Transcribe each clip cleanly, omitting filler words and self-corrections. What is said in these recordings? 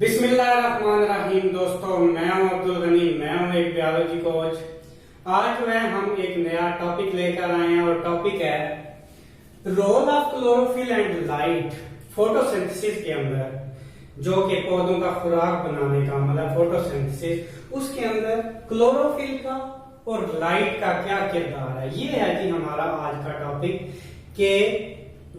बिस्मिल्लाहिर्रहमानिर्रहीम। दोस्तों, मैं हूं अब्दुल गनी, मैं हूं एक बायोलॉजी कोच। आज जो है हम एक नया टॉपिक लेकर आए हैं और टॉपिक है role of chlorophyll and light photosynthesis के अंदर, जो कि पौधों का खुराक बनाने का मतलब फोटोसिंथेसिस, उसके अंदर क्लोरोफिल का और लाइट का क्या किरदार है। ये है कि हमारा आज का टॉपिक के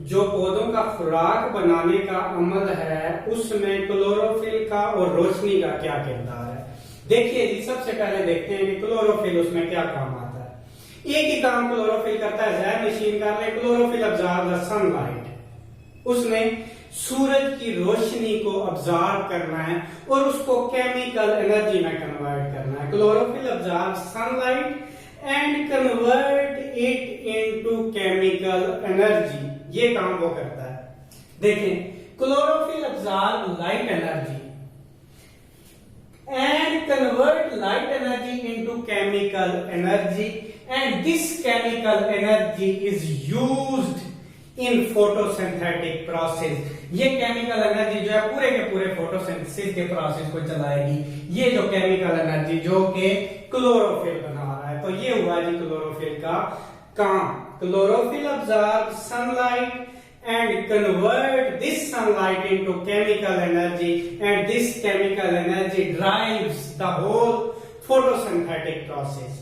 जो पौधों का खुराक बनाने का अमल है उसमें क्लोरोफिल का और रोशनी का क्या किरदार है। देखिए जी, सबसे पहले देखते हैं कि क्लोरोफिल उसमें क्या काम आता है। एक ही काम क्लोरोफिल करता है, जहर मशीन कर रहे, क्लोरोफिल अब्जॉर्ब द सनलाइट। उसने सूरज की रोशनी को अब्जॉर्ब करना है और उसको केमिकल एनर्जी में कन्वर्ट करना है। Chlorophyll absorb sunlight and convert it into chemical energy. ये काम वो करता है। देखें, chlorophyll absorb light energy and convert light energy into chemical energy and this chemical energy is used in photosynthetic process. ये केमिकल एनर्जी जो है पूरे के पूरे फोटोसिंथेसिस के प्रोसेस को चलाएगी। ये जो केमिकल एनर्जी जो कि क्लोरोफिल बना रहा है, तो ये हुआ जी क्लोरोफिल का काम। Chlorophyll absorbs sunlight and convert this sunlight into chemical energy, and this chemical energy drives the whole photosynthetic process.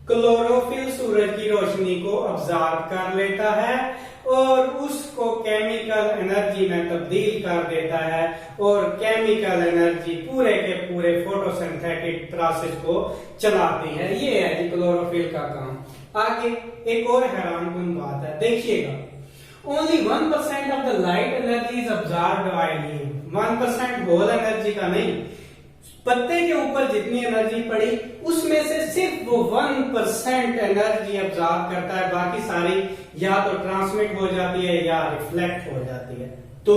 Chlorophyll सूरज की रोशनी को अब्जॉर्ब कर लेता है और उसको केमिकल एनर्जी में तब्दील कर देता है और केमिकल एनर्जी पूरे के पूरे फोटोसिंथेटिक प्रोसेस को चलाती है। ये है जी क्लोरोफिल का काम। आगे एक और हैरानकुन बात है, देखिएगा, only 1% of the light energy is absorbed by leaf. 1% whole energy का नहीं, पत्ते के ऊपर जितनी एनर्जी पड़ी उसमें से सिर्फ वो 1% एनर्जी अब्जॉर्ब करता है, बाकी सारी या तो ट्रांसमिट हो जाती है या रिफ्लेक्ट हो जाती है। तो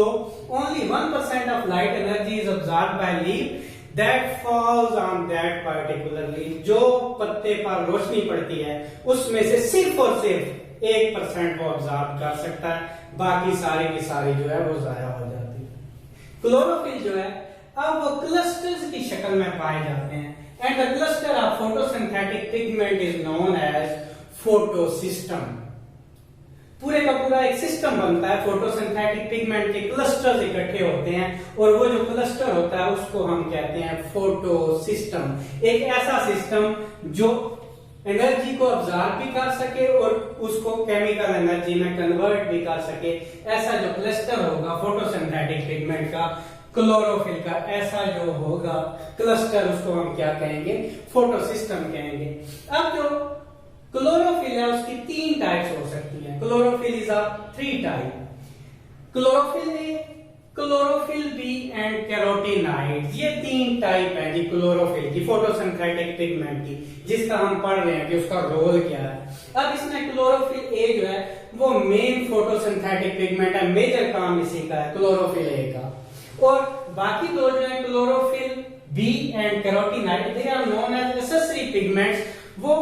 only 1% of light energy is absorbed by leaf that falls on that particular leaf. जो पत्ते पर रोशनी पड़ती है उसमें से सिर्फ और सिर्फ 1% वो अब्जॉर्ब कर सकता है, बाकी सारी की सारी जो है वो जाया हो जाती है। क्लोरोफिल जो है अब वो क्लस्टर्स की शक्ल में पाए जाते हैं and the cluster of photosynthetic pigment is known as photosystem. पूरे का पूरा एक सिस्टम बनता है, फोटोसिंथेटिक पिगमेंट के क्लस्टर्स इकट्ठे होते हैं और वो जो क्लस्टर होता है उसको हम कहते हैं फोटोसिस्टम। एक ऐसा सिस्टम जो एनर्जी को अब्जॉर्ब भी कर सके और उसको केमिकल एनर्जी में कन्वर्ट भी कर सके। ऐसा जो क्लस्टर होगा फोटोसिंथेटिक पिगमेंट का, क्लोरोफिल का, ऐसा जो होगा क्लस्टर, उसको हम क्या कहेंगे? फोटोसिस्टम कहेंगे। अब जो क्लोरोफिल है उसकी 3 टाइप्स हो सकती हैं। Chlorophyll is of 3 type, chlorophyll A, chlorophyll B and carotenoids. ये 3 टाइप है जी क्लोरोफिल की, फोटोसिंथेटिक पिगमेंट की, जिसका हम पढ़ रहे हैं कि उसका रोल क्या है। अब इसमें क्लोरोफिल ए जो है वो मेन फोटोसिंथेटिक पिगमेंट है, मेजर काम इसी का है क्लोरोफिल ए का। और बाकी दो जो है chlorophyll B and carotenoid, they are known as accessory pigments. वो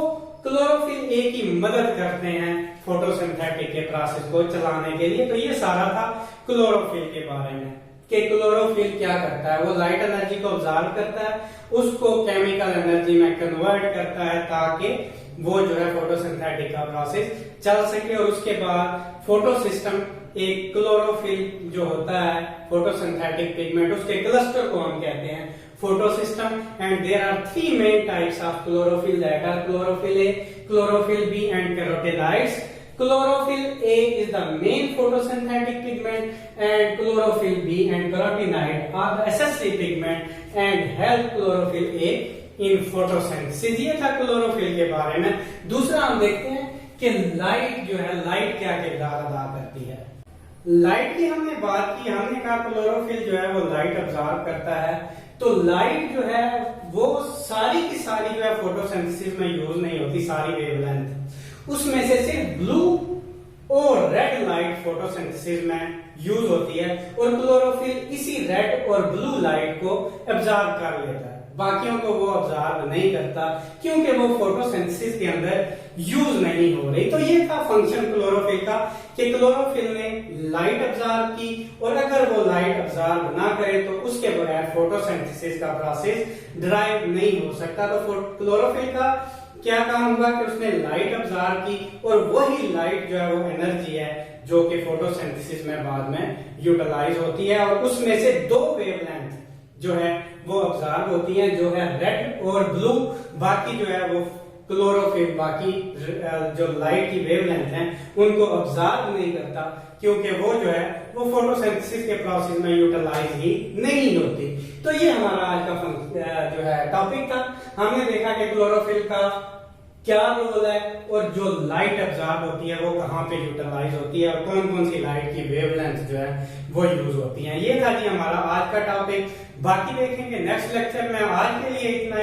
क्लोरोफिल ए की मदद करते हैं फोटोसिंथेटिक के प्रोसेस को चलाने के लिए। तो ये सारा था क्लोरोफिल के बारे में कि क्लोरोफिल क्या करता है। वो लाइट एनर्जी को ऑब्जर्व करता है, उसको केमिकल एनर्जी में कन्वर्ट करता है ताकि वो जो है फोटोसिंथेटिक का प्रोसेस चल सके। और उसके बाद फोटोसिस्टम, एक क्लोरोफिल जो होता है फोटोसिंथेटिक पिगमेंट, उसके क्लस्टर को हम कहते हैं photosystem, and there are 3 main types of chlorophyll, that are chlorophyll A, chlorophyll B and carotenoids. Chlorophyll A is the main photosynthetic pigment and chlorophyll B and carotenoid are the accessory pigment and help chlorophyll A in photosynthesis। ये था chlorophyll के बारे में। दूसरा हम देखते हैं कि लाइट जो है, लाइट क्या किरदार अदा करती है। लाइट की हमने बात की, हमने कहा क्लोरोफिल जो है वो लाइट अब्जॉर्ब करता है। तो लाइट जो है वो सारी की सारी जो है फोटोसिंथेसिस में यूज नहीं होती, सारी वेवलेंथ। उसमें से सिर्फ ब्लू और रेड लाइट फोटोसिंथेसिस में यूज होती है और क्लोरोफिल इसी रेड और ब्लू लाइट को एब्जॉर्ब कर लेता है। बाकियों को वो ऑब्जर्व नहीं करता क्योंकि वो फोटोसिंथेसिस के अंदर यूज नहीं हो रही। तो ये था फंक्शन क्लोरोफिल का कि क्लोरोफिल ने लाइट ऑब्जर्व की, और अगर वो लाइट ऑब्जर्व ना करे तो उसके बगैर फोटोसिंथेसिस का प्रोसेस ड्राइव नहीं हो सकता। तो क्लोरोफिल का क्या काम हुआ कि उसने लाइट ऑब्जर्व की, और वही लाइट जो है वो एनर्जी है जो कि फोटोसिंथेसिस में बाद में यूटिलाइज होती है, और उसमें से दो वेवलेंथ जो है वो ऑब्जर्व होती हैं, जो है रेड और ब्लू। बाकी जो है वो क्लोरोफिल बाकी जो लाइट की वेवलेंथ है उनको ऑब्जर्व नहीं करता, क्योंकि वो जो है वो फोटोसिंथेसिस के प्रोसेस में यूटिलाइज ही नहीं होती। तो ये हमारा आज का जो है टॉपिक था। हमने देखा कि क्लोरोफिल का क्या रोल है, और जो लाइट ऑब्जर्व होती है वो कहाँ पे यूटिलाइज होती है, और कौन कौन सी लाइट की वेवलेंथ जो है वो यूज होती है। ये था जी हमारा आज का टॉपिक। बाकी देखेंगे नेक्स्ट लेक्चर में। आज के लिए इतना